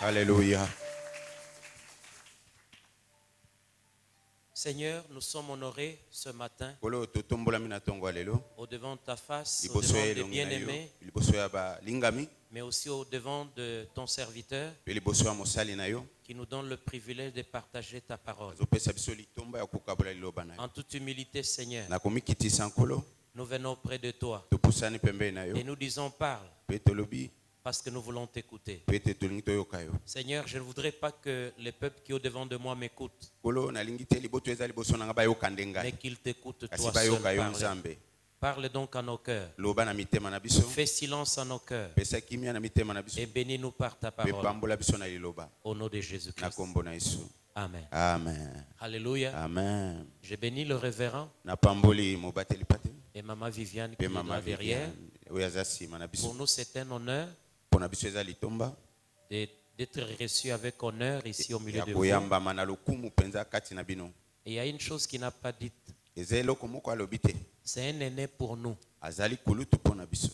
Alléluia. Seigneur, nous sommes honorés ce matin au-devant de ta face, Liboso au-devant ya des elongi na yo, bien-aimés, liboso ya balingami, mais aussi au-devant de ton serviteur pe liboso ya mosali na yo, qui nous donne le privilège de partager ta parole. azopesa biso litomba ya kokabola liloba na yo. En toute humilité, Seigneur, Nakomikitisa nkolo, nous venons auprès de toi topusani pembeni na yo, et nous disons parle pe tolobi, parce que nous voulons t'écouter. pe te tolingi toyoka yo. Seigneur, je ne voudrais pas que les peuples qui sont au-devant de moi m'écoutent, Nkolo nalingi te liboto eza liboso na nga bayoka nde mais ngai, qu'ils t'écoutent kasi toi seul bayoka yo parler. Nzambe. Parle donc à nos cœurs. Loba na mitema na biso, Fais silence à nos cœurs pesa kimia na mitema na biso, et bénis-nous par ta pe parole. pambola biso na liloba. Au nom de Na Jésus-Christ. kombo na Yesu. Amen. Amen. Alléluia. Amen. Je bénis le révérend Na pamboli mobateli pate, et maman Viviane qui pe est mama là derrière. Viviane, oyo aza sima na biso. Pour nous, c'est un honneur Pona biso eza litomba, d'être reçu avec honneur ici au milieu ya de vous. koyambama na lokumu penza kati na bino. Et il y a une chose qui n'a pas dite. Eza eloko moko alobi te, C'est un aîné pour nous. azali kulutu pona biso.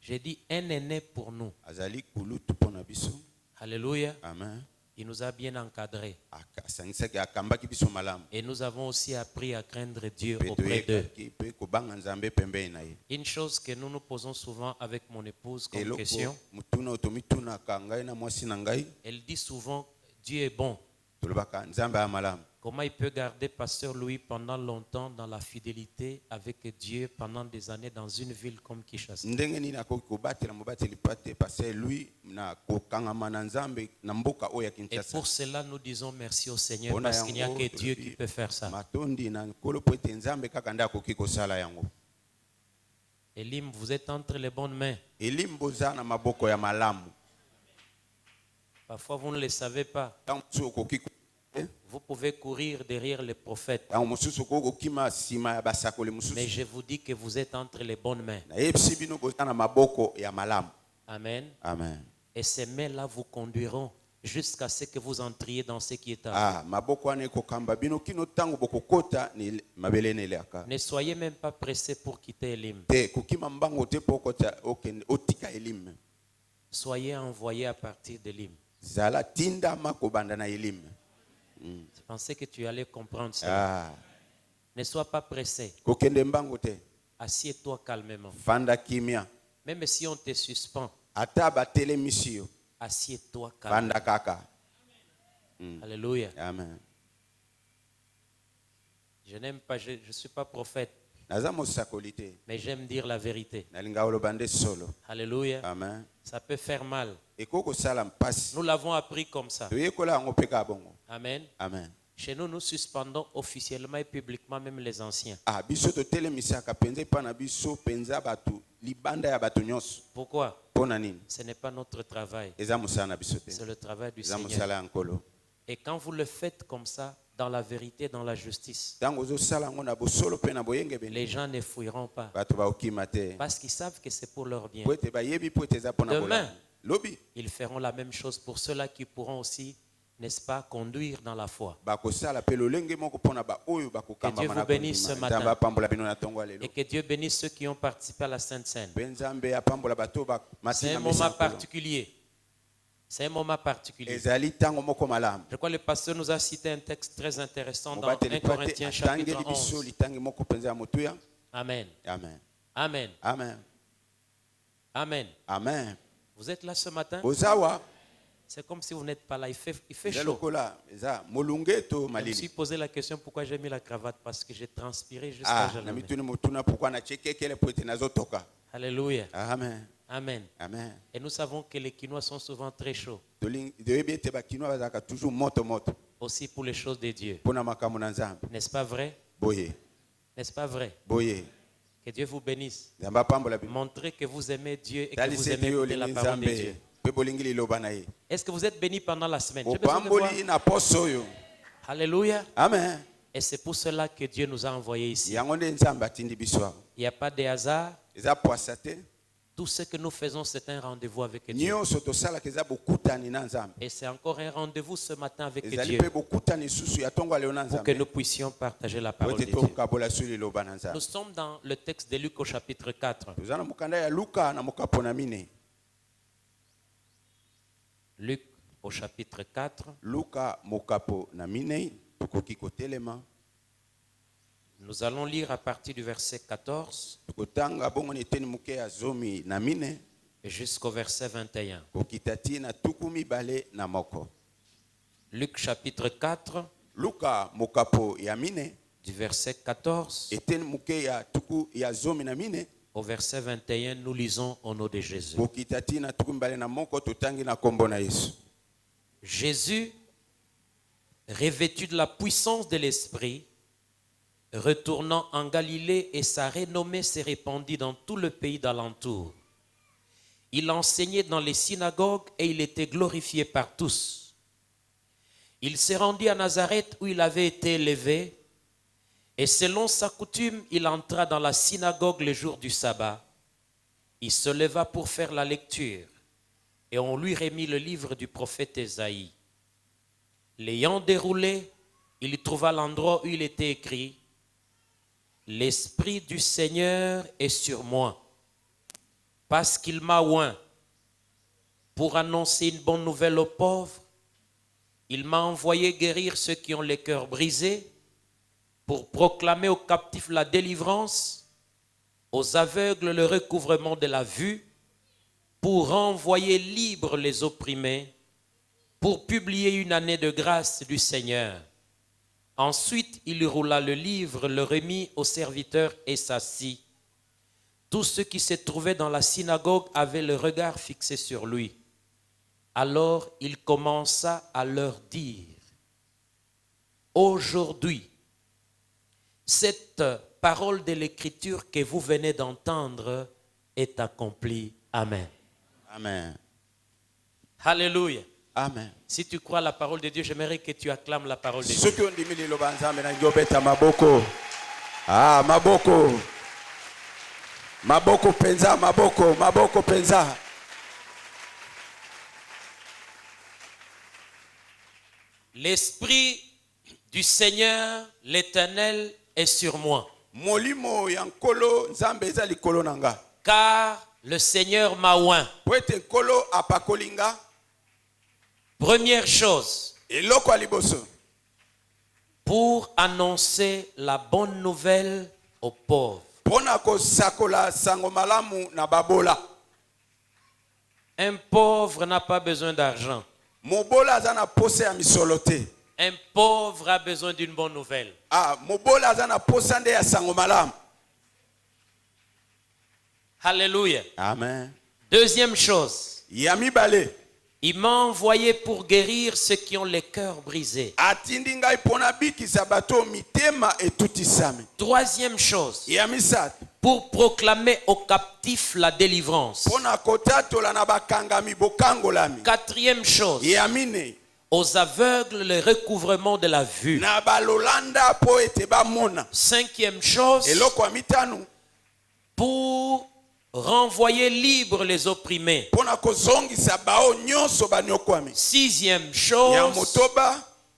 J'ai dit un aîné pour nous. Azali kulutu pona biso. Alléluia. Amen. Il nous a bien encadrés. Asangisaki akambaki biso malamu. Et nous avons aussi appris à craindre Dieu Pe auprès d'eux. toyekaki pe kobanga Nzambe pembeni na ye. Une chose que nous nous posons souvent avec mon épouse comme Eloko question. mutuna oyo tomitunaka ngai na mwasi na ngai, Elle dit souvent, Dieu est bon. tolobaka Nzambe aya malamu. Comment il peut garder Pasteur Louis pendant longtemps dans la fidélité avec Dieu pendant des années dans une ville comme Kinshasa? Ndenge nini akoki kobatela mobateli pate parce lui na kokangama na Nzambe na mboka oyo ya Et Kinshasa. pour cela, nous disons merci au Seigneur Pona parce qu'il n'y a yango, que Dieu tolobi, qui peut faire ça. matondi na nkolo po ete Nzambe kaka nde akoki kosala yango. Elim, vous êtes entre les bonnes mains. Elimbo za na maboko ya malamu. Parfois, vous ne le savez pas. Tango mosusu okoki Vous pouvez courir derrière les prophètes. tango mosusu okoki kokima nsima ya basakoli Mais mosusu. je vous dis que vous êtes entre les bonnes mains. Nayebisi bino boza na maboko ya malamu. Amen. Amen. Et ces mains-là vous conduiront jusqu'à ce que vous entriez dans ce qui est à vous. Ah, maboko wana ekokamba bino kino tango bokokota ni mabele neleka. Ne soyez même pas pressés pour quitter Elim. Te kokima mbango te po kota okende otika Elim. Soyez envoyés à partir d'Elim. Zala tinda makobanda na Elim. Je pensais que tu allais comprendre ça. Ah, Ne sois pas pressé. kokende mbango te. Assieds-toi calmement. Fanda kimia. Même si on te suspend, Ata batelemisi yo. assieds-toi calmement. Fanda kaka. Alléluia. Amen. Je n'aime pas, je ne suis pas prophète, Naza mosakoli te. mais j'aime dire la vérité. Nalinga oloba nde solo. Alléluia. Amen. Ça peut faire mal. Ekoko kosala mpasi. Nous l'avons appris comme ça. Toyekola yango mpe kaka bongo. Amen. Amen. Chez nous, nous suspendons officiellement et publiquement même les anciens. Ah, biso totelemisaka penza epai na biso penza bato libanda ya bato nyonso. Pourquoi? Mpona nini? Ce n'est pas notre travail. Eza mosala na biso te. C'est le travail du Eza Seigneur. mosala ya nkolo. Et quand vous le faites comme ça, dans la vérité, dans la justice, Ntango ozosala yango na bosolo mpe na boyengebene, les gens ne fouilleront pas. bato baokima te. Parce qu'ils savent que c'est pour leur bien. Po ete bayebi po ete eza mpona Demain. bolamu. Lobi Ils feront la même chose pour ceux-là qui pourront aussi, n'est-ce pas, conduire dans la foi. bakosala mpe lolenge moko mpona baoyo Que Dieu bakokambama vous na bénisse ce kondima. matin. Nzambe apambola bino na ntongo ya lelo. Et que Dieu bénisse ceux qui ont participé à la Sainte Seine. Mpe Nzambe apambola bato C'est bamasi un na moment mesa nkolo. particulier. C'est un moment particulier. Ezali ntango moko malamu. Je crois que le pasteur nous a cité un texte très intéressant dans 1 Mobateli pate Corinthiens chapitre atangeli biso 11. litangi moko mpenza ya motuya. Amen. Amen. Amen. Amen. Amen. Amen. Vous êtes là ce matin? Ozawa C'est comme si vous n'êtes pas là. Il fait eza chaud. lokola eza molunge to Je me suis malili. posé la question pourquoi j'ai mis la cravate, parce que j'ai transpiré jusqu'à Ah, na jamais. mituni motuna pourquoi na chekekele po ete nazotoka. Alléluia. Amen. Amen. Amen. Et nous savons que les Quinois sont souvent très chauds, Toyebi ete bakinois bazalaka toujours moto moto aussi pour les choses de Dieu. mpona makambo na Nzambe. N'est-ce pas vrai? Boye. N'est-ce pas vrai? Boye. Que Dieu vous bénisse. Nzambe apambola bino. Montrez que vous aimez Dieu et que vous Talisi aimez ete yo écouter la olingi parole de Dieu. Nzambe mpe bolingi liloba na ye. Est-ce que vous êtes bénis pendant la semaine? J'ai besoin de voir. Opamboli na poso oyo. Alléluia. Amen. Et c'est pour cela que Dieu nous a envoyés ici. Yango nde Nzambe atindi biso awa. Il n'y a pas de hasard. Eza poasa te. Tout ce que nous faisons, c'est un rendez-vous avec Dieu. Nyonso tosalaka eza bokutani na Nzambe. Et c'est encore un rendez-vous ce matin avec Ezali Dieu mpe bokutani susu ya ntongo ya lelo na pour que nous Nzambe. puissions partager la Po parole de ete Dieu. tokabola su liloba na Nzambe. Nous sommes dans le texte de Luc au chapitre 4. Toza na mokanda ya Luka na mokapo na mine. Luc au chapitre 4. Luka mokapo na minei tukoki kotelema. Nous allons lire à partir du verset 14 Tukotanga bongo ni teni muke ya zomi na mine jusqu'au verset 21. kokitati na tukumi bale na moko. Luc chapitre 4 Luka mokapo ya mine du verset 14 eteni muke ya tuku ya zomi na mine au verset 21, nous lisons au nom de Jésus. kokitati na tukumi bale na moko tutangi na kombo na Yesu. Jésus, revêtu de la puissance de l'Esprit, retournant en Galilée, et sa renommée s'est répandue dans tout le pays d'alentour. Il enseignait dans les synagogues et il était glorifié par tous. Il s'est rendu à Nazareth où il avait été élevé, et selon sa coutume, il entra dans la synagogue le jour du sabbat. Il se leva pour faire la lecture, et on lui remit le livre du prophète Ésaïe. L'ayant déroulé, il trouva l'endroit où il était écrit: L'Esprit du Seigneur est sur moi, parce qu'il m'a oint pour annoncer une bonne nouvelle aux pauvres. Il m'a envoyé guérir ceux qui ont les cœurs brisés, pour proclamer aux captifs la délivrance, aux aveugles le recouvrement de la vue, pour renvoyer libres les opprimés, pour publier une année de grâce du Seigneur. Ensuite, il roula le livre, le remit au serviteur et s'assit. Tous ceux qui se trouvaient dans la synagogue avaient le regard fixé sur lui. Alors il commença à leur dire: Aujourd'hui, cette parole de l'Écriture que vous venez d'entendre est accomplie. Amen. Amen. Alléluia. Amen. Si tu crois la parole de Dieu, j'aimerais que tu acclames la parole de Dieu. Ceux qui ont dit liloba nzambe na ngobeta maboko. Ah, maboko. Maboko penza, maboko, maboko penza. L'Esprit du Seigneur, l'Éternel, est sur moi. Molimo yankolo nzambe eza likolo nanga. Car le Seigneur m'a oint. Poete nkolo apakolinga. Première chose, Eloko aliboso. pour annoncer la bonne nouvelle aux pauvres. Pona ko sakola sango malamu na babola. Un pauvre n'a pas besoin d'argent. Mobola azana pose ya misolote. Un pauvre a besoin d'une bonne nouvelle. Ah, mobola azana posa nde ya sango malamu. Alléluia. Amen. Deuxième chose, Yami bale. il m'a envoyé pour guérir ceux qui ont les cœurs brisés. Atindi ngai pona bikisa bato mitema etutisami. Troisième chose, Yami sat. pour proclamer aux captifs la délivrance. Pona kotatola na bakangami bokangolami. Quatrième chose, Yamine. aux aveugles le recouvrement de la vue. Na balolanda po ete bamona. Cinquième chose, Eloko mitanu. pour renvoyer libres les opprimés. Pona kozongisa bao nyonso banyokwami. Sixième Ya chose, motoba.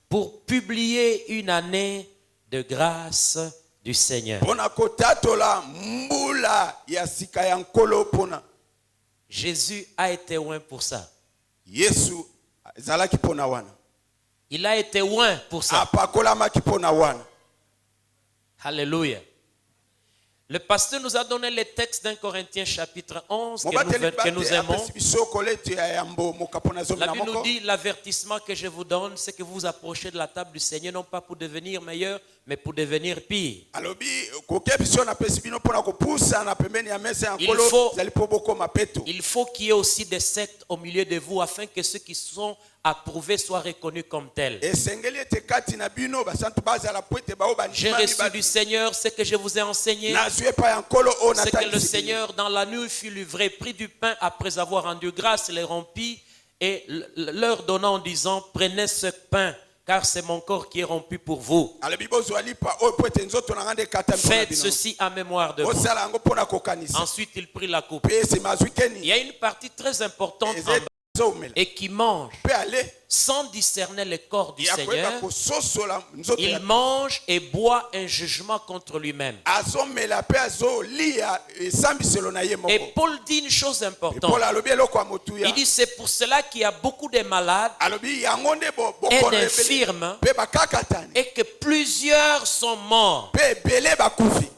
pour publier une année de grâce du Seigneur. Pona kotatola mbula ya sika ya nkolo pona. Jésus a été oint pour ça. Yesu zalaki pona wana. Il a été oint pour ça. Apakolamaki pona wana. Alléluia. Le pasteur nous a donné les textes d'un Corinthiens chapitre 11 que nous aimons. La Bible nous dit: l'avertissement que je vous donne, c'est que vous vous approchez de la table du Seigneur, non pas pour devenir meilleur, mais pour devenir pire. Il faut qu'il y ait aussi des sectes au milieu de vous, afin que ceux qui sont approuvés soient reconnus comme tels. J'ai reçu du Seigneur ce que je vous ai enseigné. C'est que le Seigneur dans la nuit fut livré, prit du pain après avoir rendu grâce, les rompit et leur donna en disant: prenez ce pain, car c'est mon corps qui est rompu pour vous. Faites ceci en mémoire de moi. Ensuite il prit la coupe. Il y a une partie très importante en et qui mange Pe ale sans discerner le corps du ya Seigneur, koyeba kososola nzoto il ya mange et boit un jugement contre lui-même. azomela pe azolia esambiselo na ye Et moko. Paul dit une chose Paul importante. alobi eloko ya motuya. Il dit c'est pour cela qu'il y a beaucoup de malades Alobi yango nde et bokono d'infirmes pe bakakatani. et que plusieurs sont morts. Pe ebele bakufi.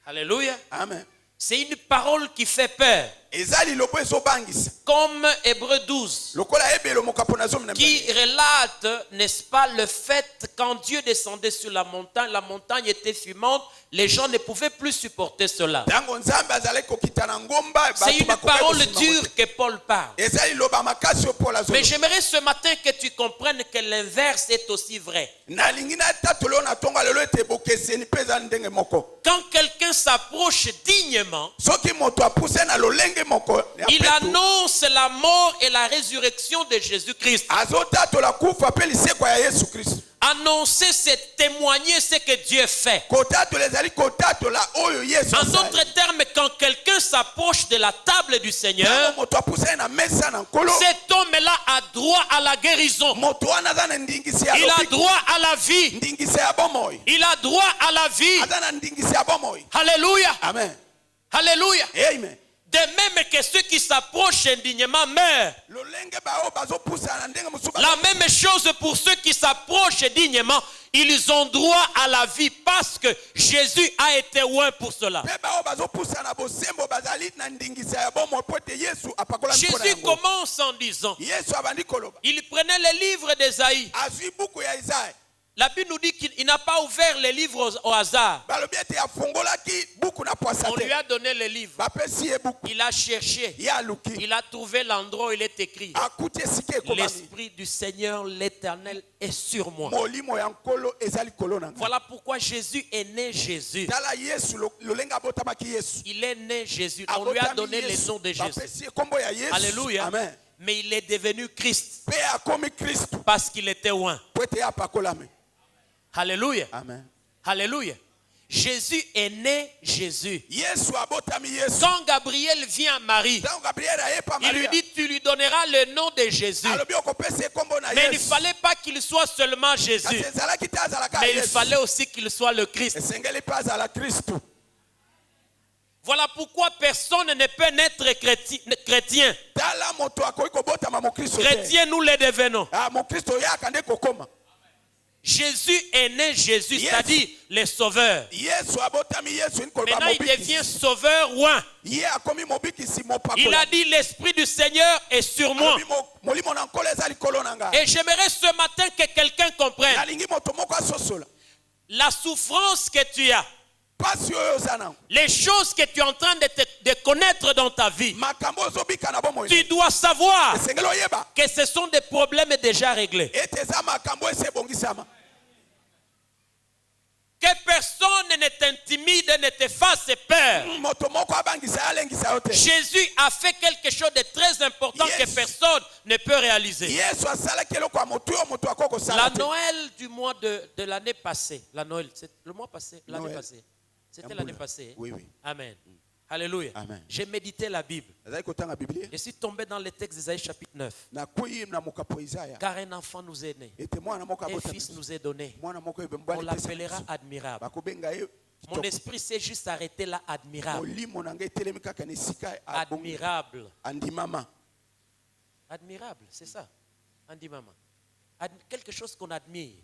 Alléluia. Amen. C'est une parole qui fait peur. Eza lilobo ezobangisa. Comme Hébreux 12, Lokola ebelo mokapo na zomi na qui relate, n'est-ce pas, le fait quand Dieu descendait sur la montagne était fumante, les gens ne pouvaient plus supporter cela. Tango nzambe azalaki kokita na ngomba C'est bato une bakoki parole kosima dure moto. que Paul parle. Eza liloba makasi oyo Paul azoloba. Mais j'aimerais ce matin que tu comprennes que l'inverse est aussi vrai. Nalingi natatolo na tonga lelo ete bokeseni mpe eza ndenge moko. Quand quelqu'un s'approche dignement, Soki moto apuse na lolenge moko ya il peto, annonce la mort et la résurrection de Jésus-Christ. azotatola kufa mpe lisekwa ya Yesu Kristo. Annoncer, c'est témoigner ce que Dieu fait. Kotatola ezali kotatola oyo Yesu En asali. d'autres termes, quand quelqu'un s'approche de la table du Seigneur, Tango moto apuse na mesa na nkolo, cet homme-là a droit à la guérison. moto wana aza na ndingisi ya Il a lobiko. droit à la vie. Ndingisi ya bomoi. Il a droit à la vie. Aza na ndingisi ya bomoi. Alléluia. Amen. Alléluia. Amen. De même que ceux qui s'approchent indignement meurent. Lolenge bao bazopusa na ndenge mosusu. La même chose pour ceux qui s'approchent dignement. Ils ont droit à la vie parce que Jésus a été loin pour cela. Pe bao bazopusa na bosembo bazali na ndingisi ya bomoi po ete Yesu apakola mpo na Jésus yango. commence en disant, Yesu abandi koloba. il prenait les livres d'Ésaïe. Azwi buku ya Isaya. La Bible nous dit qu'il n'a pas ouvert les livres au hasard. Balobi ete afungolaki buku na poasa On lui te. a donné les livres. Bapesi ye buku. Il a cherché. Ye aluki. Il a trouvé l'endroit où il est écrit. Akuti esika ekomami. L'Esprit du Seigneur, l'Éternel, est sur moi. Molimo ya nkolo ezali kolo na ngai. Voilà pourquoi Jésus est né Jésus. Tala Yesu lolenge abotamaki Yesu. Il est né Jésus. On lui a Abotami donné le Yesu. nom de Jésus. Bapesi ye kombo ya Yesu. Alléluia. Amen. Mais il est devenu Christ Pe akomi Kristo. parce qu'il était loin. Po ete ye apakolami. Alléluia. Amen. Alléluia. Jésus est né Jésus. Yesu abotami Yesu. Quand Gabriel vient à Marie, Tango Gabriel ayepa il lui Maria. dit, tu lui donneras le nom de Jésus. Alobi okopesa ye kombo na Mais il ne Yesu. fallait pas qu'il soit seulement Jésus. Kasi ezalaki te azalaka Mais il Yesu. fallait aussi qu'il soit le Christ. Esengeli mpe azala Kristo. Voilà pourquoi personne ne peut naître chrétien. Tala moto akoki kobotama mokristo te. Chrétien, nous le devenons. Ah, mokristo yaka nde kokoma. Jésus est né Jésus, Yes. c'est-à-dire le sauveur. Yesu abotami Yesu ni koloba Maintenant, il mobikisi. devient sauveur loin. Ye akomi mobikisi Il mopakola. a dit, l'Esprit du Seigneur est sur moi. Alobi molimo na nkolo eza likolo na ngai. Et j'aimerais ce matin que quelqu'un comprenne. Nalingi moto moko asosola. La souffrance que tu as, Pasi oyo oza nango. les choses que tu es en train de connaître dans ta vie, Makambo ozobika na bomoi. tu dois savoir Esengeli oyeba. que ce sont des problèmes déjà réglés. Ete eza makambo esi ebongisama. Que personne ne t'intimide, ne te fasse peur. Moto moko abangisa ye alengisa yo te. Jésus a fait quelque chose de très important Yes. que personne ne peut réaliser. Yesu asalaki eloko ya motu oyo moto akoki kosala La te. Noël du mois de l'année passée, la Noël, c'est le mois passé, l'année Noël. passée. C'était Yambula. l'année passée. Oui, oui. Amen. Alléluia. Amen. J'ai médité la Bible. Azali kotanga Biblia. Je suis tombé dans le texte d'Isaïe chapitre 9. Nakuyi na mokapo Isaya. Car un enfant nous est né, Ete mwana moko un abotami. fils nous est donné. Mwana moko On ebembwani l'appellera admirable. bakobenga ye Mon esprit s'est juste arrêté là, admirable. molimo na ngai etelemi kaka na esika Admirable. andimama. Admirable, c'est ça. Andimama. Quelque chose qu'on admire.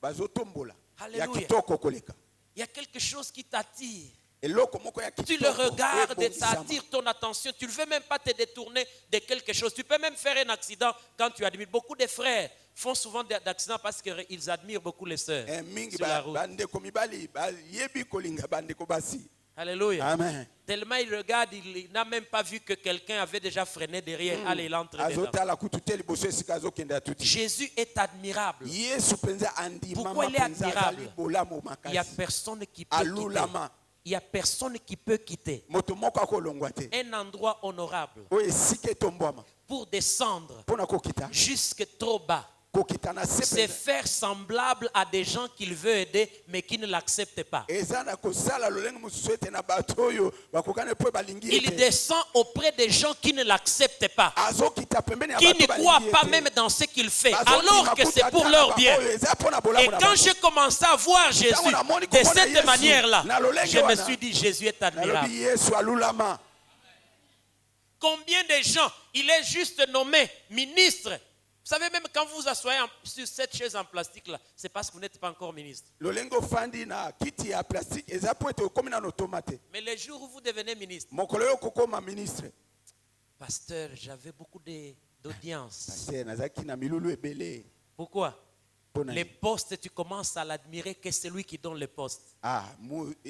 Bazotombola ya Alléluia. kitoko koleka. Il y a quelque chose qui t'attire. Eloko moko ya Tu kitoko. le regardes et ça ebongisama. attire ton attention. Tu ne veux même pas te détourner de quelque chose. Tu peux même faire un accident quand tu admires. Beaucoup de frères font souvent des accidents parce qu'ils admirent beaucoup les sœurs Mingi sur la route. bandeko mibali bayebi kolinga bandeko basi. Alléluia. Amen. Tellement il regarde, il n'a même pas vu que quelqu'un avait déjà freiné derrière. Allez, il entre dedans. Azotala kutu te liboso esika azokende atuti. Jésus est admirable. Yesu penza andimama Pourquoi il est penza admirable? azali bolamu Il n'y a makasi. personne qui peut quitter. Alulama. Il n'y a personne qui peut quitter Moto moko akolongwa te. un endroit honorable Oyo esika etombwama. pour descendre Pona kokita. jusque trop bas. kokita na se c'est penza. faire semblable à des gens qu'il veut aider, mais qui ne l'acceptent pas. Eza na kosala lolenge mosusu ete na bato oyo bakokana po balingi Il ete. descend auprès des gens qui ne l'acceptent pas, Azokita pembeni ya qui bato ne croient balingi pas ete. même dans ce qu'il fait, Bazokima alors que c'est kuta pour ata leur na bien. bango oyo, eza mpo na bolamu Et na quand bango. j'ai commencé à voir Jésus de cette manière-là, je me suis dit, Jésus est admirable. Nalobi Yesu alulama. Combien de gens, il est juste nommé ministre. Vous savez, même quand vous vous asseyez sur cette chaise en plastique là, c'est parce que vous n'êtes pas encore ministre. Lolengo fandi na kiti ya plastique eza po ete okomi na automate. Mais les jours où vous devenez ministre, Mokolo yo kokoma ministre. pasteur, j'avais beaucoup d'audience. Pasteur nazaki na milulu ebele. Pourquoi? Pona Les postes, tu commences à l'admirer que c'est lui qui donne les postes. Ah,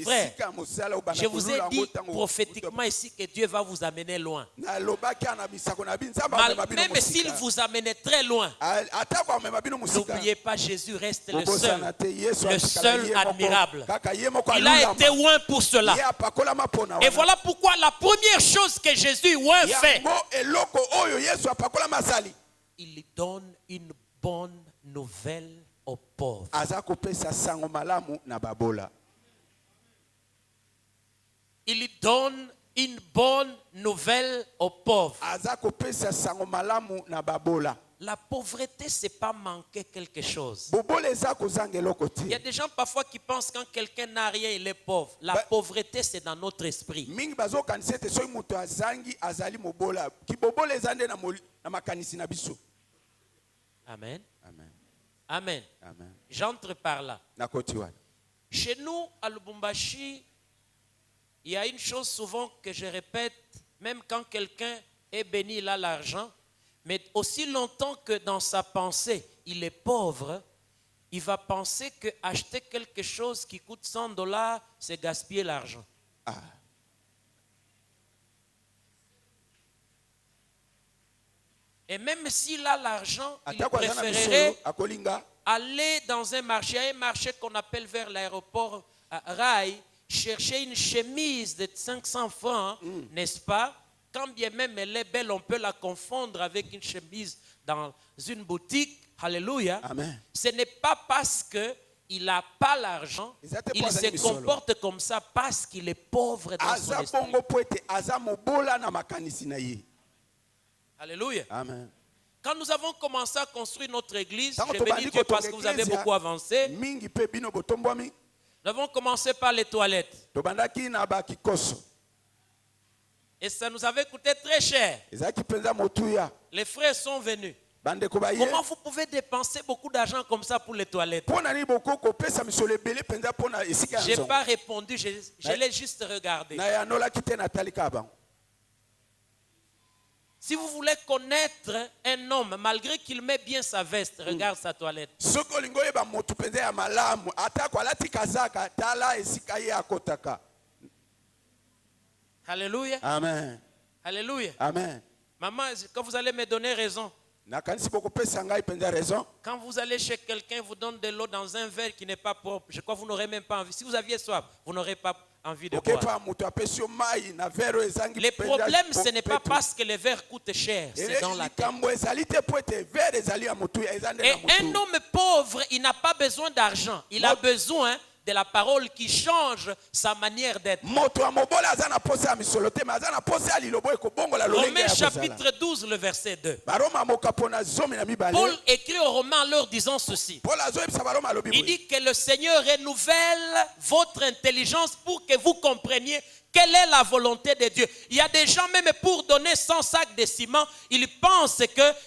Frère, esika mosala obana je vous ai kolula dit yango tango. prophétiquement ici que Dieu va vous amener loin. Na lobaki na bisako na binzamba mema bino Même s'il mosika. vous amène très loin, Ata kwa mema bino mosika. n'oubliez pas, Jésus reste le Bobosana te, Yesu seul atikala ye moko. admirable. Kaka ye moko Il a alulama. été loin pour cela. Ye apakolama pona Et wana. voilà pourquoi la première chose que Jésus fait, Yango eloko oyo Yesu apakolama asali. il donne une bonne nouvelle aux pauvres. Aza kopesa sango malamu na babola. Il donne une bonne nouvelle aux pauvres. Aza kopesa sango malamu na babola. La pauvreté, c'est pas manquer quelque chose. Bobola eza kozanga eloko Il y a te. des gens parfois qui pensent quand quelqu'un n'a rien, il est pauvre. La pauvreté, c'est dans notre esprit. Mingi bazokanisa ete soki moto azangi azali mobola. Kibobola eza nde na makanisi na biso. Amen. Amen. Amen. Amen. J'entre par là. Nakoti wana. Chez nous, à Lubumbashi, il y a une chose souvent que je répète, même quand quelqu'un est béni, il a l'argent, mais aussi longtemps que dans sa pensée, il est pauvre, il va penser que acheter quelque chose qui coûte $100, c'est gaspiller l'argent. Ah. Et même s'il a l'argent, il Ata kwa zana préférerait misolo akolinga. aller dans un marché qu'on appelle vers l'aéroport Rail, chercher une chemise de 500 francs, n'est-ce pas? Quand bien même elle est belle, on peut la confondre avec une chemise dans une boutique. Alléluia. Amen. Ce n'est pas parce qu'il n'a pas l'argent, il se comporte comme ça parce qu'il est pauvre dans son Aza esprit. bongo po ete aza mobola na makanisi na ye. Alléluia. Amen. Quand nous avons commencé à construire notre église, Tango je tobandi bénis Dieu parce que kotonga vous avez ecclesia, beaucoup avancé. Mingi pe bino botombwami. Nous avons commencé par les toilettes. Tobandaki na bakikoso. Et ça nous avait coûté très cher. Ezaki penza motuya. Les frères sont venus. Bandeko ba ye. Comment vous pouvez dépenser beaucoup d'argent comme ça pour les toilettes? Pona ni boko kopesa misolo ebele penza pona esika Je n'ai nzo. pas répondu, je l'ai juste regardé. Na ya nola kite na talika bango. Si vous voulez connaître un homme, malgré qu'il met bien sa veste, regarde sa toilette. Soko lingo yeba motu penza ya malamu ata kwa lati kazaka tala esika ye akotaka. Alléluia. Amen. Alléluia. Amen. Maman, quand vous allez me donner raison, Nakanisi boko pesa ngai penza raison. quand vous allez chez quelqu'un, vous donne de l'eau dans un verre qui n'est pas propre, je crois que vous n'aurez même pas envie. Si vous aviez soif, vous n'aurez pas envie de boire. Okepa moto apesio mai na vero ezangi Les penza problèmes, ce n'est pas petu. parce que les verres coûtent cher, c'est dans la tête. Likambo ezali te po ete vere ezali ya motu ezande Et na un motu. homme pauvre, il n'a pas besoin d'argent. Il a besoin de la parole qui change sa manière d'être. Moto ya mobola aza na posa ya misolo te mais aza na posa ya lilobo ekobongola lolenge Romains ya kozala. chapitre 12, le verset 2. Baroma mokapo na zomi na mibale. Paul écrit aux Romains en leur disant ceci. Paul azoyebisa baroma alobi Il boye. dit que le Seigneur renouvelle votre intelligence pour que vous compreniez quelle est la volonté de Dieu. Il y a des gens, même pour donner 100 sacs de ciment, ils pensent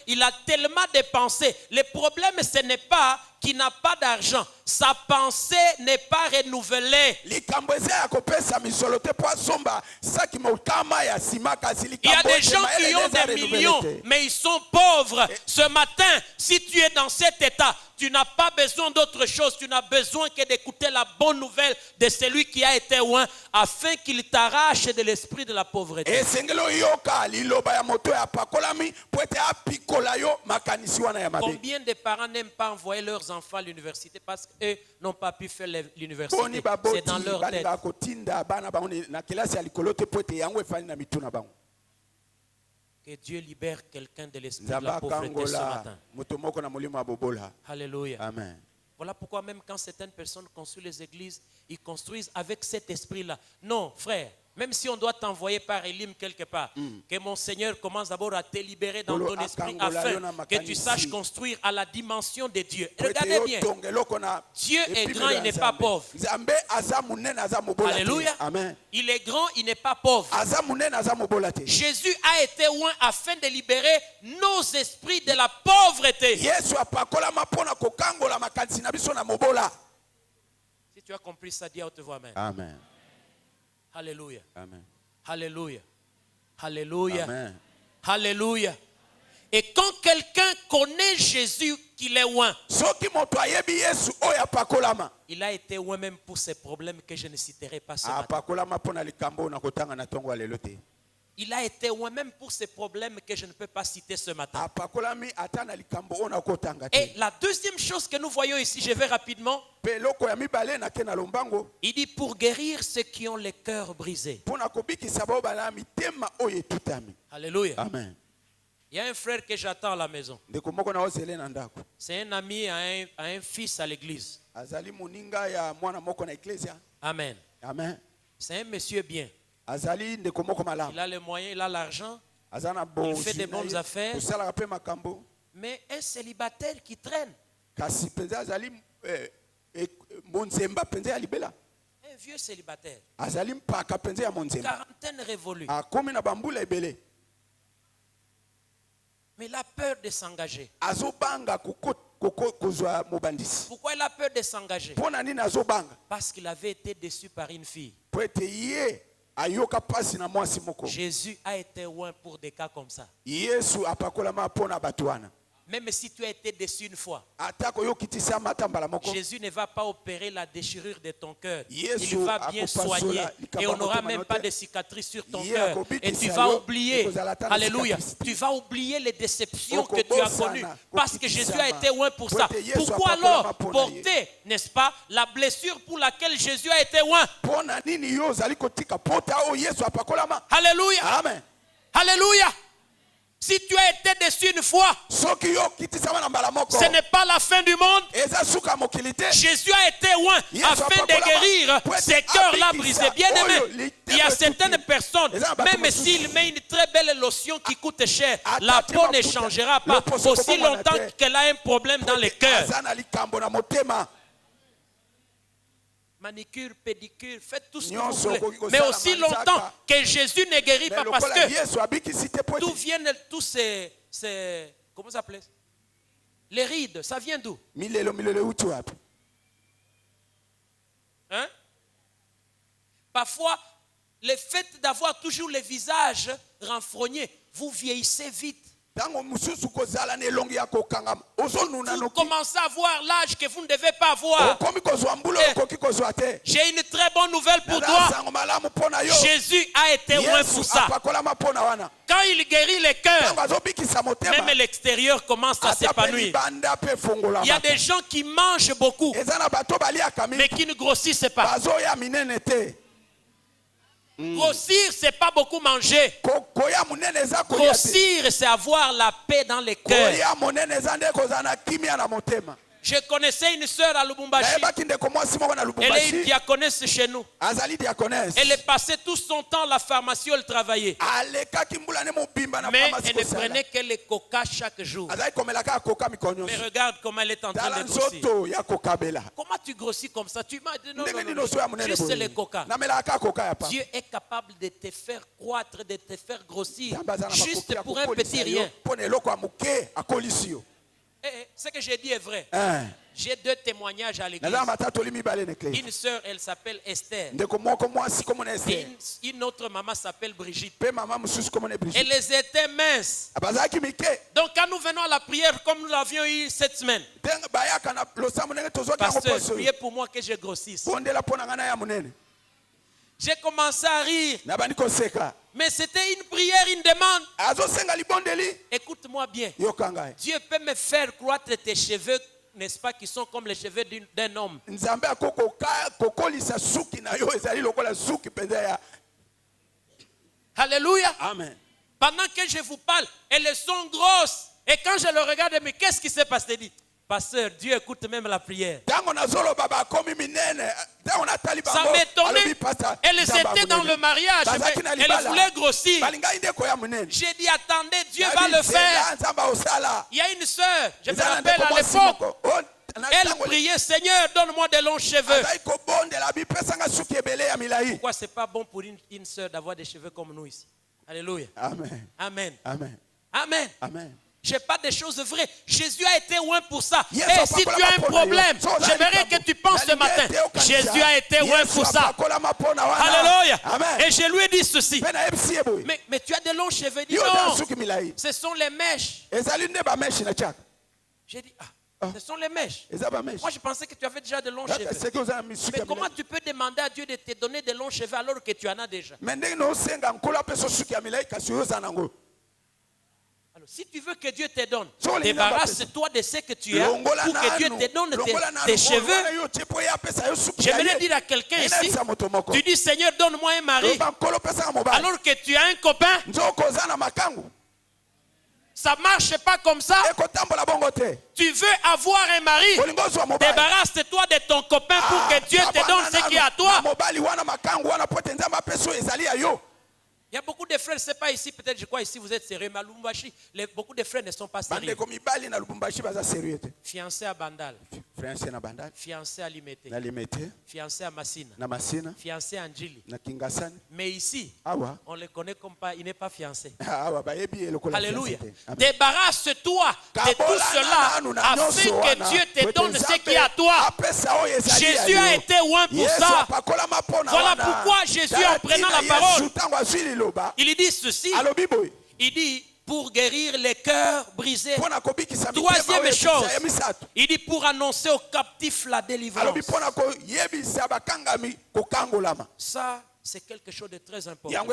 qu'il a tellement dépensé. Le problème, ce n'est pas qu'il n'a pas d'argent. Sa pensée n'est pas renouvelée. Likambo eza ya kopesa misolo te po asomba saki motama ya sima kasi Il y likambo a des ete gens maele qui ont eza des renouvelé millions, te. mais ils sont pauvres. Ce matin, si tu es dans cet état, tu n'as pas besoin d'autre chose. Tu n'as besoin que d'écouter la bonne nouvelle de celui qui a été loin, afin qu'il t'arrache de l'esprit de la pauvreté. esengeli oyoka liloba ya moto ya pakolami po ete apikola yo makanisi wana ya mabe. Combien de parents n'aiment pas envoyer leurs enfants à l'université parce qu'eux n'ont pas pu faire l'université? Boni baboti C'est dans leur tête. balingaka kotinda bana bango na kelasi ya likolo te po ete yango efali na mitu na bango. Que Dieu libère quelqu'un de l'esprit de Nzambe la pauvreté ce akangola matin. moto moko na molimo ya bobola. Alléluia. Amen. Voilà pourquoi même quand certaines personnes construisent les églises, ils construisent avec cet esprit-là. Non, frère, même si on doit t'envoyer par Elim quelque part, que mon Seigneur commence d'abord à te libérer dans ton esprit afin que tu saches construire à la dimension de Dieu. Regardez bien, Dieu est grand, il n'est pas pauvre. Alléluia. Amen. Il est grand, il n'est pas pauvre. Jésus a été loin afin de libérer nos esprits de la pauvreté. Si tu as compris ça, dis à haute voix, amen. Amen. Alléluia. Amen. Alléluia. Alléluia. Amen. Alléluia. Et quand quelqu'un connaît Jésus qu'il est loin, il a été loin même pour ces problèmes que je ne citerai pas ce matin. Il a été loin même pour ces problèmes que je ne peux pas citer ce matin. Et la deuxième chose que nous voyons ici, je vais rapidement. Il dit pour guérir ceux qui ont les cœurs brisés. Alléluia. Amen. Il y a un frère que j'attends à la maison. C'est un ami à un fils à l'église. Amen. Amen. C'est un monsieur bien. Il a les moyens, il a l'argent. Il fait des bonnes affaires. Mais un célibataire qui traîne. Un vieux célibataire. Quarantaine révolue. Mais il a peur de s'engager. Pourquoi il a peur de s'engager? Parce qu'il avait été déçu par une fille. Jésus a été loin pour des cas comme ça. Même si tu as été déçu une fois, Jésus ne va pas opérer la déchirure de ton cœur. Il va bien soigner et on n'aura même pas de cicatrices sur ton cœur. Et tu vas oublier, alléluia, tu vas oublier les déceptions que tu as connues parce que Jésus a été loin pour ça. Pourquoi alors porter, n'est-ce pas, la blessure pour laquelle Jésus a été loin? Alléluia. Amen. Alléluia. Si tu as été déçu une fois, ce n'est pas la fin du monde. Jésus a été loin afin de guérir ces cœurs-là brisés. Bien aimé, il y a certaines personnes, même s'il met une très belle lotion qui coûte cher, la peau ne changera pas aussi longtemps qu'elle a un problème dans le cœur. Manicure, pédicure, faites tout ce que vous voulez. Mais aussi longtemps que Jésus ne guérit pas, parce que d'où viennent tous ces comment ça s'appelle? Les rides, ça vient d'où? Hein? Parfois, le fait d'avoir toujours le visage renfrogné, vous vieillissez vite. Vous commencez à voir l'âge que vous ne devez pas avoir. J'ai une très bonne nouvelle pour toi. Jésus a été loin pour ça. Quand il guérit les cœurs, même l'extérieur commence à s'épanouir. Il y a des gens qui mangent beaucoup, mais qui ne grossissent pas. Grossir, c'est pas beaucoup manger. Grossir, c'est avoir la paix dans les cœurs. Je connaissais une sœur à Lubumbashi. Elle est une diaconesse chez nous. Elle est passée tout son temps à la pharmacie où elle travaillait. Mais elle ne prenait que les coca chaque jour. Mais regarde comment elle est en train de grossir. Comment tu grossis comme ça? Tu m'as dit non, juste les coca. Dieu est capable de te faire croître, de te faire grossir, juste pour un petit rien. Ce que j'ai dit est vrai. J'ai deux témoignages à l'église. Une sœur, elle s'appelle Esther. Et une autre maman s'appelle Brigitte. Elles étaient minces. Donc quand nous venons à la prière, comme nous l'avions eu cette semaine, pasteur, priez pour moi que je grossisse. J'ai commencé à rire. Mais c'était une prière, une demande. Écoute-moi bien. Dieu peut me faire croître tes cheveux, n'est-ce pas, qui sont comme les cheveux d'un homme. Alléluia. Amen. pendant que je vous parle, elles sont grosses. Et quand je le regarde, mais qu'est-ce qui s'est passé? Il dit, pasteur, Dieu écoute même la prière. Ça m'étonnait. Elles étaient dans le mariage, mais elles voulaient grossir. J'ai dit, attendez, Dieu va le faire. Il y a une sœur, je me rappelle à l'époque, elle priait, Seigneur, donne-moi des longs cheveux. Pourquoi c'est pas bon pour une sœur d'avoir des cheveux comme nous ici? Alléluia. Amen. Amen. Amen. Amen. Amen. Je n'ai pas des choses vraies. Jésus a été loin pour ça. Et si tu as un problème, j'aimerais que tu penses ce matin. Jésus a été loin pour ça. Alléluia. Et je lui ai dit ceci. Mais tu as des longs cheveux. Il dit non. Ce sont les mèches. J'ai dit, ce sont les mèches. Moi, je pensais que tu avais déjà de longs cheveux. Mais comment tu peux demander à Dieu de te donner de longs cheveux alors que tu en as déjà? Alors, si tu veux que Dieu te donne, débarrasse-toi de ce que tu as pour que Dieu te donne tes cheveux. J'aimerais dire à quelqu'un ici, tu dis Seigneur, donne-moi un mari, alors que tu as un copain. Ça ne marche pas comme ça. Tu veux avoir un mari, débarrasse-toi de ton copain pour que Dieu te donne ce qui est à toi. Il y a beaucoup de frères, ce n'est pas ici, peut-être je crois ici vous êtes sérieux, mais à Lubumbashi, beaucoup de frères ne sont pas sérieux. Fiancé à Bandal, fiancé à Limete, fiancé à Massina, fiancé à Njili. Mais ici, on le connaît comme pas, il n'est pas fiancé. Alléluia. Débarrasse-toi de tout cela afin que Dieu te donne ce qui est à toi. Jésus a été loin pour ça. Voilà pourquoi Jésus, en prenant la parole, il dit ceci, il dit pour guérir les cœurs brisés. Troisième chose, il dit pour annoncer aux captifs la délivrance. Ça, c'est quelque chose de très important.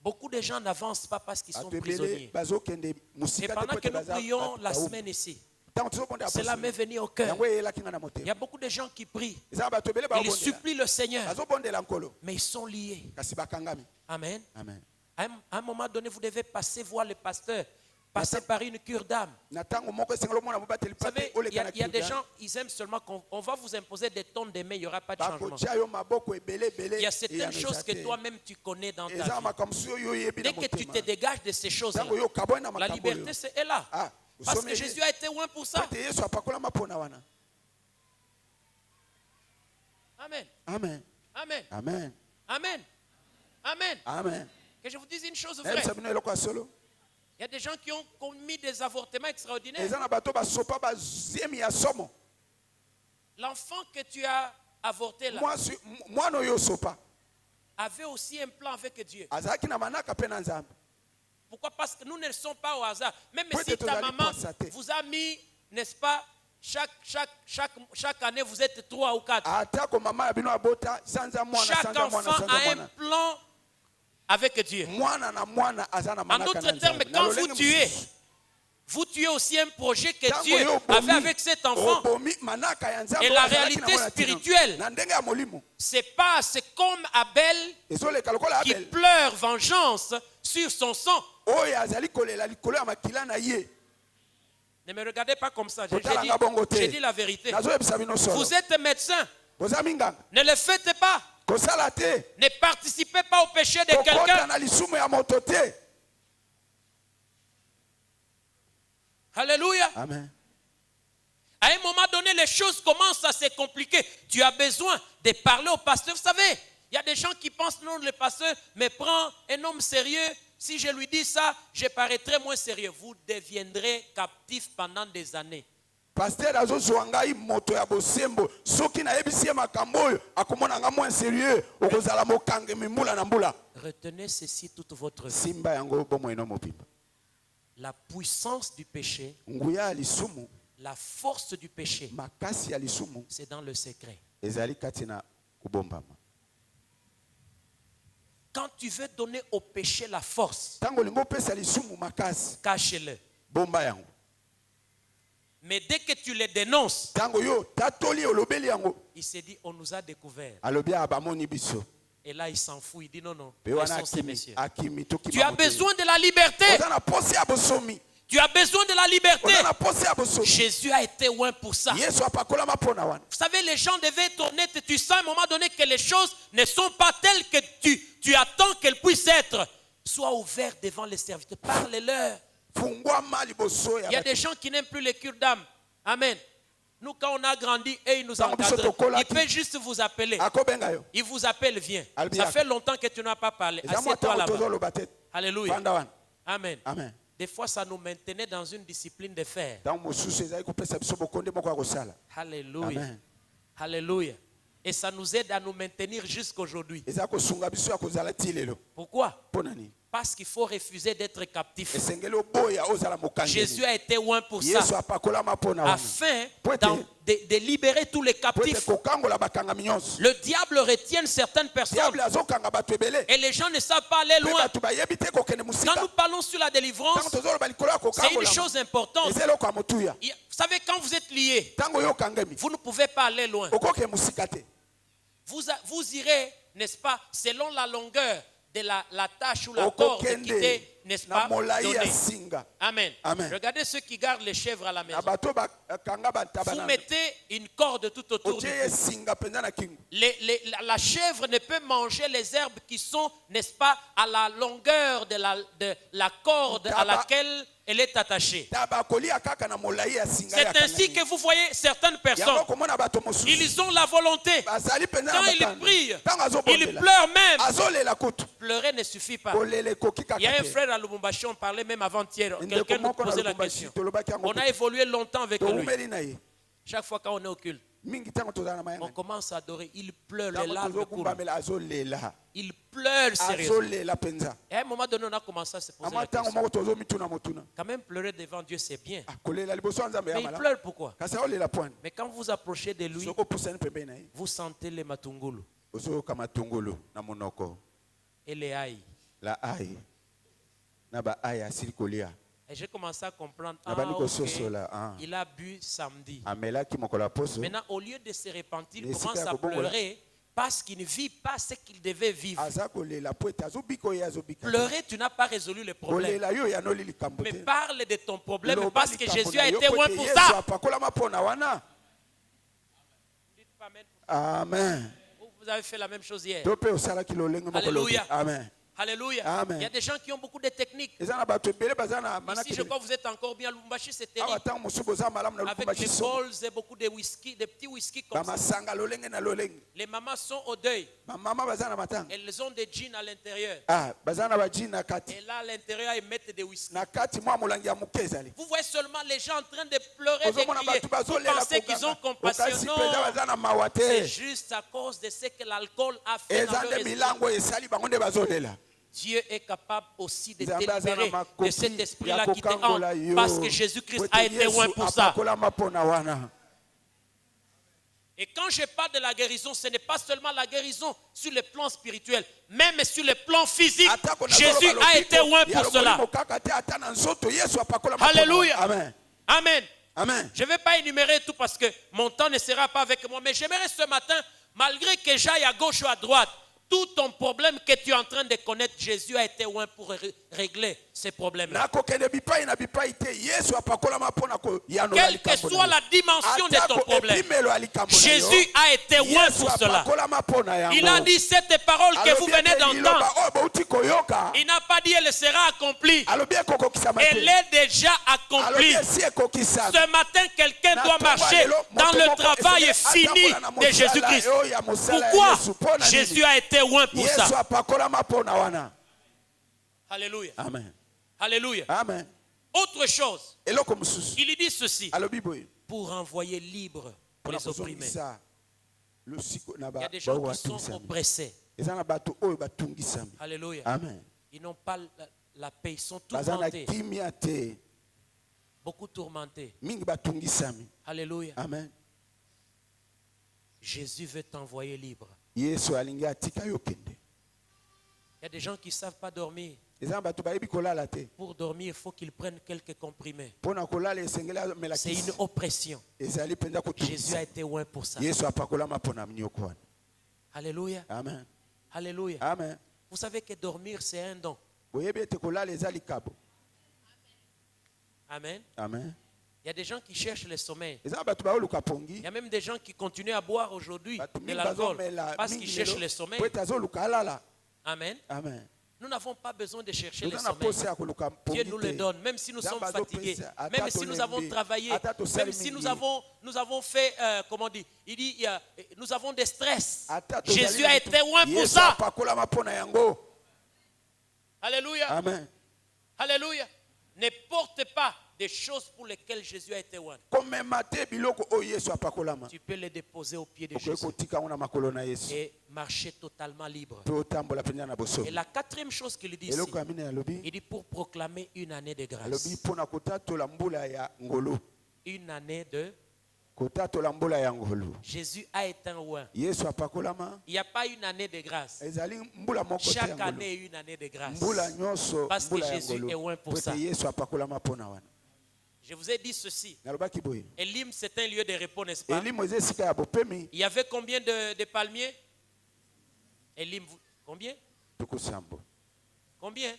Beaucoup de gens n'avancent pas parce qu'ils sont prisonniers. Et pendant que nous prions la semaine ici, cela m'est venu au cœur. Il y a beaucoup de gens qui prient. Ils supplient le Seigneur. Mais ils sont liés. Amen. Amen. À un moment donné, vous devez passer voir le pasteur. Passer par une cure d'âme. Vous savez, il y a des gens, ils aiment seulement qu'on va vous imposer des tonnes d'aimer, il n'y aura pas de changement. Il y a certaines choses que toi-même tu connais dans ta vie. Dès que tu te dégages de ces choses-là, la liberté est là. Parce que Jésus a été loin pour ça. Amen. Amen. Amen. Amen. Amen. Amen. Amen. Que je vous dise une chose vraie. Il y a des gens qui ont commis des avortements extraordinaires. L'enfant que tu as avorté là avait aussi un plan avec Dieu. Pourquoi? Parce que nous ne sommes pas au hasard. Même si ta maman vous a mis, n'est-ce pas, chaque année vous êtes 3 ou 4. Chaque enfant a un plan avec Dieu. En d'autres termes, quand vous tuez aussi un projet que Dieu avait avec cet enfant. Et la réalité spirituelle, c'est comme Abel qui pleure vengeance sur son sang. Ne me regardez pas comme ça. J'ai dit la vérité. Vous êtes médecin. Ne le faites pas. Ne participez pas au péché de quelqu'un. Alléluia. Amen. À un moment donné, les choses commencent à se compliquer. Tu as besoin de parler au pasteur. Vous savez, il y a des gens qui pensent non, le pasteur me prend un homme sérieux. Si je lui dis ça, je paraîtrai moins sérieux. Vous deviendrez captif pendant des années. Pasteur azozwangai moto ya bosembo soki na yebisie makambo oyo akomonanga moins sérieux okozala mokange mimbula na mbula. Retenez ceci toute votre vie. Simba yango bomo eno mopimba. La puissance du péché, nguya alisumu, la force du péché, makasi alisumu, c'est dans le secret. ezali katina kubombama. Quand tu veux donner au péché la force, tango lingo pesa lisumu makasi, cache-le. Bomba yango. Mais dès que tu les dénonces, tango yo tatoli olobeli yango, il s'est dit on nous a découvert. Alobia abamoni biso. Et là, il s'en fout. Il dit non, non. Mpe Où wana sont ces messieurs? akimi tokima Tu as motema. besoin de la liberté. Oza na posa ya bosomi. Tu as besoin de la liberté. Oza na posa ya bosomi. Jésus a été loin pour ça. Yesu apakolama mpona wana. Vous savez, les gens devaient être honnêtes. Tu sens à un moment donné que les choses ne sont pas telles que tu attends qu'elles puissent être. Sois ouvert devant les serviteurs. Parle-leur. Fungwama liboso ya Il y a bato. des gens qui n'aiment plus les cures d'âme. Amen. Nous, quand on a grandi et ils nous Tango biso encadrent, tokola il ti. peut juste vous appeler. Akobenga yo. Il vous appelle, viens. Albiaka. Ça fait longtemps que tu n'as pas parlé. Eza mwa Assieds-toi tango là-bas. tozoloba te. Alléluia. Vanda wana. Amen. Amen. Des fois, ça nous maintenait dans une discipline de fer. Tango mosusu ezali kopesa biso bokonde moko ya kosala. Alléluia. Amen. Alléluia. Et ça nous aide à nous maintenir jusqu'aujourd'hui. Eza kosunga biso ya kozala ti lelo. Pourquoi? Mpona nini? Parce qu'il faut refuser d'être captif. Esengeli oboya ozala mokangeli. Jésus a été loin pour ça, Yesu apakolama mpona wana. afin Poète. de libérer tous les Po ete captifs. kokangola bakangami nyonso. Le diable retient certaines personnes Diable azokanga bato ebele. et les gens ne savent pas aller Mpe loin. bato bayebi te kokende Quand mosika. nous parlons sur la délivrance, Tango tozoloba likolo ya c'est une kokangola. chose importante. Eza eloko ya motuya. Vous savez, quand vous êtes lié, Tango yo okangami. vous ne pouvez pas aller loin. Okoke mosika te. Vous irez, n'est-ce pas, selon la longueur de la tâche ou la corde qui Okokende t'est, n'est-ce na pas, molai ya donnée. singa. Amen. Amen. Regardez ceux qui gardent les chèvres à la maison. Na bato bakanga bantaba Vous na. mettez une corde tout autour du Otie cou. ye singa penza na kingo. La chèvre ne peut manger les herbes qui sont, n'est-ce pas, à la longueur de la corde à laquelle elle est attachée. Taba kolia kaka na molai ya singa C'est ya ainsi que vous voyez certaines personnes, Yango komona bato mosusu. ils ont la volonté. Bazali penza Quand na ils batano. prient, Tango ils azobondela. pleurent même. Azolela kutu. Pleurer ne suffit pas. Kolele koki Il y a un kaka te. frère à Lubumbashi, on parlait même avant-hier. Ndeko Quelqu'un nous moko na posait la Lubumbashi, question. tolobaki yango On a kutu. évolué longtemps avec lui. Toumeli na ye. Chaque fois qu'on est au culte, Mingi tango tozala na on mayanga. commence à adorer. Il pleure, les Tango larmes coulent. tozokumbamela azolela. Il pleure sérieusement. Azolela penza. Et à un moment donné, on a commencé à se poser Ama la tango question. moko tozomituna motuna. Quand même, pleurer devant Dieu, c'est bien. Kolela liboso ya Nzambe ya Mais il mala. pleure pourquoi? Kasi aolela pwani. Mais quand vous approchez de lui, Soko pusani pembeni na ye. vous sentez les matungulu Ozoyoka matungulu na monoko. et les haïs. La ai. Na ba ai asili kolia. Et j'ai commencé à comprendre. Na bani ok, kososola. il a bu samedi. Amelaki mokola poso. Maintenant, au lieu de se repentir, il Les commence sika à kobongola. pleurer parce qu'il ne vit pas ce qu'il devait vivre. Aza kolela po ete azobika oyo azobika. Pleurer, tu n'as pas résolu le problème. Kolela yo yanoli likambo Mais te. parle de ton problème Loba parce que likambo Jésus na a yo été po loin ete pour Yesu ça. apakolama mpona wana. Amen. Vous avez fait la même chose hier. To pe osalaki lolenge moko Alléluia. lobi. Amen. Alléluia. Amen. Il y a des gens qui ont beaucoup de techniques. Eza na bato ebele baza na Ici, manaki. je crois que vous êtes encore bien à Lubumbashi, c'est Awa terrible. tango mosusu boza malamu na Avec Lubumbashi des so. bols et beaucoup de whisky, des petits whisky comme ça. Bamasanga lolenge na lolenge. Les mamans sont au deuil. Bamama baza na matanga. Elles ont des jeans à l'intérieur. Ah, baza na bajini na kati. Et là, à l'intérieur, ils mettent des whisky. Na kati mwa molangi ya moke ezali. Vous voyez seulement les gens en train de pleurer, de Ozomona crier. bato Vous bazolela pensez qu'ils ont compassion. Okasi Non, penza baza na mawa c'est te. juste à cause de ce que l'alcool a fait dans Eza leur nde esprit. milango esali bango nde bazolela. Dieu est capable aussi de te Nzambe aza na libérer de makoki cet ya esprit-là qui te kokangola hante. yo. Parce que Jésus-Christ Po a ete été loin Yesu pour ça. apakolama mpona wana. Et quand je parle de la guérison, ce n'est pas seulement la guérison sur le plan spirituel, même sur le plan physique. Atako na Jésus zolo a balobiko, été loin ya pour cela. lokolimo kaka te ata na nzoto Yesu apakolama mpona Alléluia. wana. Amen. Amen. Amen. Je ne vais pas énumérer tout parce que mon temps ne sera pas avec moi. Mais j'aimerais ce matin, malgré que j'aille à gauche ou à droite, tout ton problème que tu es en train de connaître, Jésus a été loin pour régler ces problèmes-là. nakokende bipai na bipai te Yesu apakolama mpona koyanola Quelle que likambo soit na yo. la dimension de ton problème, epimelo ya likambo na yo, Jésus a été loin Yesu pour cela. apakolama mpona yango. Il a dit cette parole que vous Alobi venez ete d'entendre. liloba oyo bouti koyoka. Il n'a pas dit elle sera accomplie. Alobi ekokokisama te. Elle est déjà Alobi accomplie. esi ekokisama. Ce matin, quelqu'un doit marcher dans le travail fini de Jésus-Christ. Pourquoi? Jésus a été loin pour Yesu ça. apakolama mpona wana. Alléluia. Amen. Alléluia. Amen. Autre chose, Eloko mosusu. il dit ceci, Alobi boye. pour envoyer libre Mpona les opprimés. kozongisa losiko na Il y a ba des gens baoyo qui sont batungisami. oppressés. Eza na bato oyo batungisami. Alléluia. Amen. Ils n'ont pas la paix, ils sont Baza na tourmentés, kimia te. beaucoup tourmentés. Mingi batungisami. Alléluia. Amen. Jésus veut t'envoyer libre. Yesu alingi atika yo kende. Il y a des gens qui ne savent pas dormir. Eza na bato bayebi kolala te. Pour dormir, il faut qu'ils prennent quelques comprimés. Mpona kolala esengeli amela C'est kisi. une oppression. Ezali mpenza Jésus a kotungisa. été loin pour ça. Yesu apakolama mpona mnyoko wana. Alléluia. Amen. Alléluia. Amen. Vous savez que dormir, c'est un don. Boyebi ete kolala eza likabo. Amen. Amen. Il y a des gens qui cherchent le sommeil. Eza bato baoluka pongi. Il y a même des gens qui continuent à boire aujourd'hui Bato de mingi l'alcool bazomela parce qu'ils mingi cherchent lelo, le sommeil. po ete azoluka alala. Amen. Amen. Nous n'avons pas besoin de chercher le Toza na sommeil. pose ya koluka Dieu pongi nous te. le donne, même si nous sommes Nzambe fatigués, azopesa, ata même si nous avons tolembi, travaillé, ata tosali même si mingi. nous avons fait, comment on dit, il dit, nous avons des stress. Ata tozali Jésus na a bitu. été loin pour Yesu ça. apakolama mpona yango. Alléluia. Amen. Alléluia. Ne porte pas des choses pour lesquelles Jésus a été loin. Komema te biloko oyo Yesu apakolama. Tu peux les déposer au pied de Okoki Jésus kotika yango na makolo na Yesu. et marcher totalement libre. Mpe otambola mpenza na Et bosomi. la quatrième chose qu'il dit ici, Eloko ya mine alobi. il dit pour proclamer une année de grâce. Alobi mpona kotatola mbula ya ngolu. Une année de... Kotatola mbula ya ngolu. Jésus a été loin. Yesu apakolama. Il n'y a pas une année de grâce. Ezali mbula moko te ya Chaque ngolu. année est une année de grâce. Mbula nyonso Parce que mbula ya Jésus ngolu. est loin pour Po ça. ete Yesu apakolama mpona wana. Je vous ai dit ceci. Nalobaki boye. Elim, c'est un lieu de repos, n'est-ce pas? Elimo eza esika ya bopemi. Il y avait combien de palmiers? Elim, combien? Tuku sambo. Combien?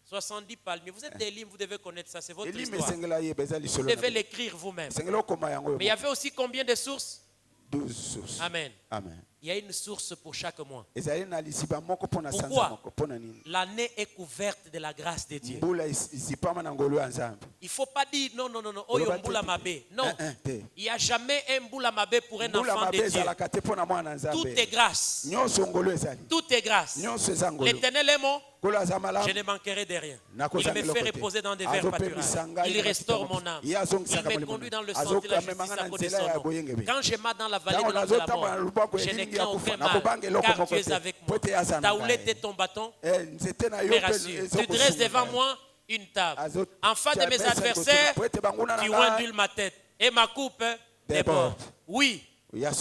70 palmiers. Vous êtes d'Elim, vous devez connaître ça, c'est votre Elimo histoire. esengela yeba eza Vous lisolo. devez l'écrire vous-même. Esengela okoma yango. Mais il y avait aussi combien de sources? 12 sources. Amen. Amen. Il y a une source pour chaque mois. Ezali na lisiba moko mpona sanza Pourquoi? moko mpona nini? L'année est couverte de la grâce de Dieu. Mbula isipama na ngolu ya Nzambe. Il ne faut pas dire non, oyo mbula mabe. Non. Te. Il n'y a jamais un mbula mabe pour un Mbula enfant mabe de Dieu. ezalaka te mpona mwana Tout Nzambe. est grâce. Nyonso ngolu ezali. Tout est grâce. Nyonso eza ngolu. L'éternel est mon. Ngolu aza malamu. Je ne manquerai de rien. Il Nakozala me eloko fait te. reposer dans des verts Azopemisa pâturages. ngai Il na restaure kitoko. mon âme. Ye Il azongisaka me molimo conduit na dans le nga. sentier de la Azokamema justice nga à na cause de nzela son ya nom. boyengebe. Quand je marche dans la vallée de Ntango l'ombre de la nazotambola na mort, lubwaku je ya ne elingi ya crains kufa aucun nakobanga mal, eloko car moko tu es te avec po moi. ete aza na Ta houlette ngai. et ton bâton nzete na yo me mpe rassurent. Tu dresses devant moi une table. En face de mes adversaires, tu ondules ma tête et ma coupe déborde. Oui,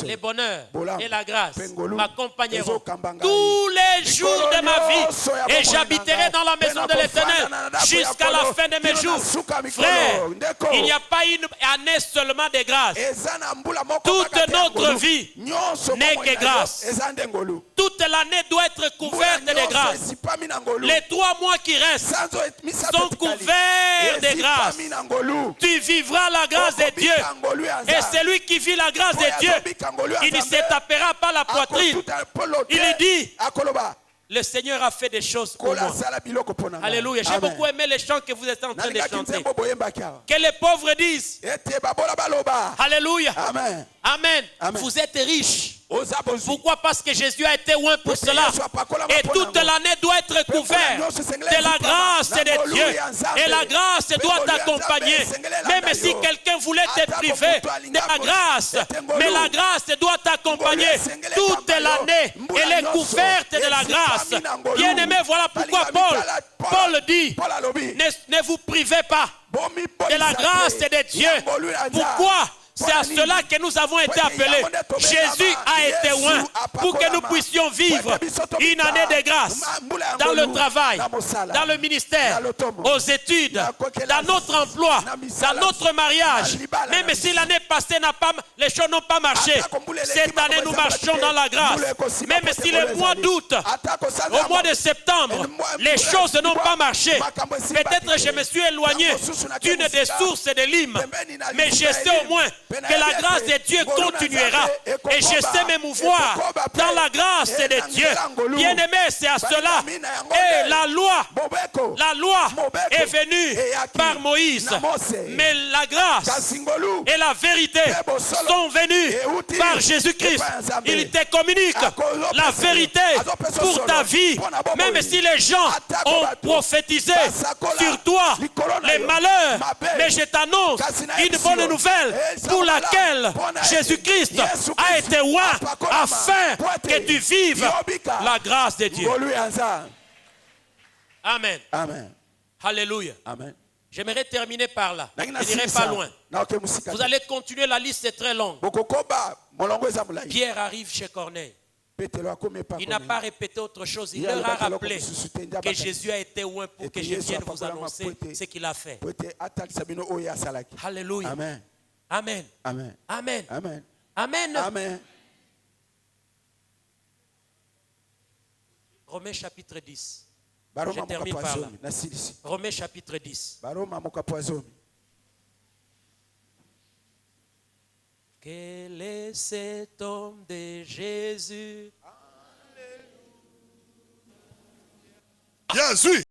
les bonheurs et la grâce m'accompagneront tous les jours de ma vie et j'habiterai dans la maison de l'Éternel jusqu'à la fin de mes jours. Frère, il n'y a pas une année seulement de grâce. Toute notre vie n'est que grâce. Toute l'année doit être couverte de grâce. Les 3 mois qui restent sont couverts de grâce. Tu vivras la grâce de Dieu. Et celui qui vit la grâce de Dieu, il ne se tapera pas la poitrine. Il dit, le Seigneur a fait des choses pour moi. Alléluia. J'ai beaucoup aimé les chants que vous êtes en train de chanter. Que les pauvres disent, Alléluia. Amen. Amen. Amen. Vous êtes riches. Pourquoi? Parce que Jésus a été loin pour cela. Et toute l'année doit être couverte de la grâce de Dieu. Et la grâce doit t'accompagner. Même si quelqu'un voulait te priver de la grâce, mais la grâce doit t'accepter. Toute l'année, elle est couverte de la grâce. Bien-aimé, voilà pourquoi Paul dit, ne vous privez pas de la grâce de Dieu. Pourquoi? C'est à cela que nous avons été appelés. Jésus a été loin pour que nous puissions vivre une année de grâce dans le travail, dans le ministère, aux études, dans notre emploi, dans notre mariage. Même si l'année passée les choses n'ont pas marché, cette année nous marchons dans la grâce. Même si le mois d'août, au mois de septembre, les choses n'ont pas marché, peut-être je me suis éloigné d'une des sources de l'hymne, mais je sais au moins que la grâce de Dieu continuera et je sais m'émouvoir dans la grâce de Dieu. Bien-aimé, c'est à cela. Et la loi est venue par Moïse, mais la grâce et la vérité sont venues par Jésus-Christ. Il te communique la vérité pour ta vie, même si les gens ont prophétisé sur toi les malheurs, mais je t'annonce une bonne nouvelle pour laquelle Jésus-Christ a été loin afin que tu vives la grâce de Dieu. Amen. Amen. Alléluia. Amen. J'aimerais terminer par là. Je n'irai pas loin. Vous allez continuer, la liste est très longue. Pierre arrive chez Corneille. Il n'a pas répété autre chose. Il leur a rappelé que Jésus a été loin pour que je vienne vous annoncer ce qu'il a fait. Alléluia. Amen. Amen. Amen. Amen. Amen. Amen. Amen. Romains chapitre 10. Baroma Je termine mokapo par là. azomi nasilisi. Romains chapitre 10. Baroma mokapo azomi. Quel est cet homme de Jésus? Jésus.